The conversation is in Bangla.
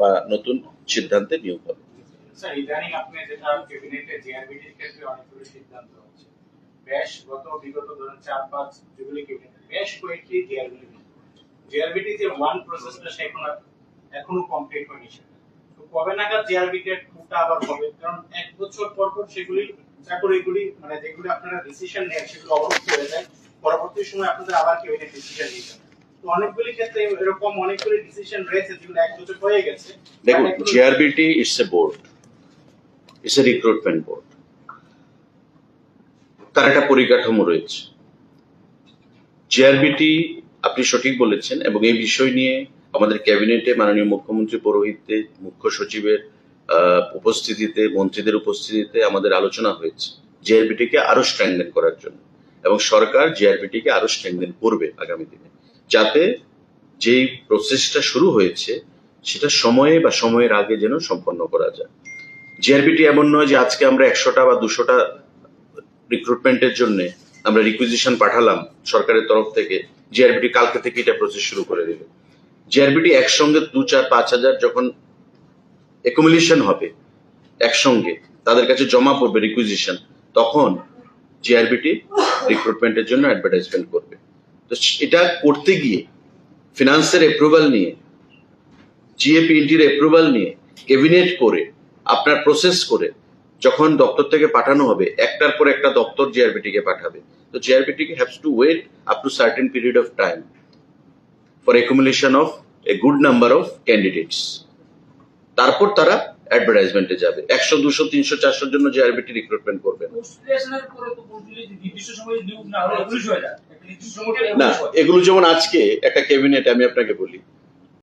বা নতুন সিদ্ধান্তে নিয়োগ হবে। স্যার, ইদানিং আপনি যেটা ক্যাবিনেটে জিআরবিটির ক্ষেত্রে অনেকগুলো সিদ্ধান্ত হচ্ছে, বিগত ধরুন 4-5 যেগুলি ক্যাবিনেটে বেশ কয়েকটি জিআরবিটি যে ওয়ান প্রসেসটা এখনো কমপ্লিট হয়নি সেটা। তো কবে নাগাদ জিআরবিটি টুটা আবার হবে? কারণ এক বছর পর পর সেগুলি চাকরিগুলি মানে যেগুলি আপনারা ডিসিশন নেন সেগুলো অবরুদ্ধ হয়ে যায়, পরবর্তী সময় আপনাদের আবার ক্যাবিনেট ডিসিশন নিতে হয়। তো অনেকগুলি ক্ষেত্রে এরকম অনেকগুলি ডিসিশন রয়েছে যেগুলো এক বছর হয়ে গেছে। দেখুন, GRBT it's a board, it's a recruitment board, তার একটা পরিকাঠামো রয়েছে। জিআরবিটি আপনি সঠিক বলেছেন, এবং এই বিষয় নিয়ে আমাদের ক্যাবিনেটে মাননীয় মুখ্যমন্ত্রী পৌরোহিত্যে, মুখ্য সচিবের উপস্থিতিতে, মন্ত্রীদের উপস্থিতিতে আমাদের আলোচনা হয়েছে জিআরবিটিকে আরো স্ট্রেংথেন করার জন্য, এবং সরকার জিআরবিটিকে আরো স্ট্রেংথেন করবে আগামী দিনে, যাতে যেই প্রসেসটা শুরু হয়েছে সেটা সময়ে বা সময়ের আগে যেন সম্পন্ন করা যায়। জিআরবিটি এমন নয় যে আজকে আমরা 100টা বা 200টা রিক্রুটমেন্টের জন্য আমরা রিকুইজিশন পাঠালাম সরকারের তরফ থেকে, জিআরবিটি কালকে থেকে এটা প্রসেস শুরু করে দেবে। জিআরবিটি একসঙ্গে 2-4-5 হাজার যখন একুমুলেশন হবে, একসঙ্গে তাদের কাছে জমা পড়বে রিকুইজিশন, তখন জিআরবিটি রিক্রুটমেন্টের জন্য অ্যাডভার্টাইজমেন্ট করবে। তো এটা করতে গিয়ে ফিনান্সের অ্যাপ্রুভাল নিয়ে, জিএপিএনটির অ্যাপ্রুভাল নিয়ে, ক্যাবিনেট করে, আপনার প্রসেস করে যখন দপ্তর থেকে পাঠানো হবে, একটার পর একটা দপ্তর জিআরবিটি কে পাঠাবে। তো GRBT has to wait up to certain period of time for accumulation of a good number of candidates. তারপর তারা অ্যাডভার্টাইজমেন্টে যাবে। 100, 200, 300, 400 জন্য জিআরবিটি রিক্রুটমেন্ট করবে না। এগুলো যেমন আজকে একটা ক্যাবিনেট, আমি আপনাকে বলি,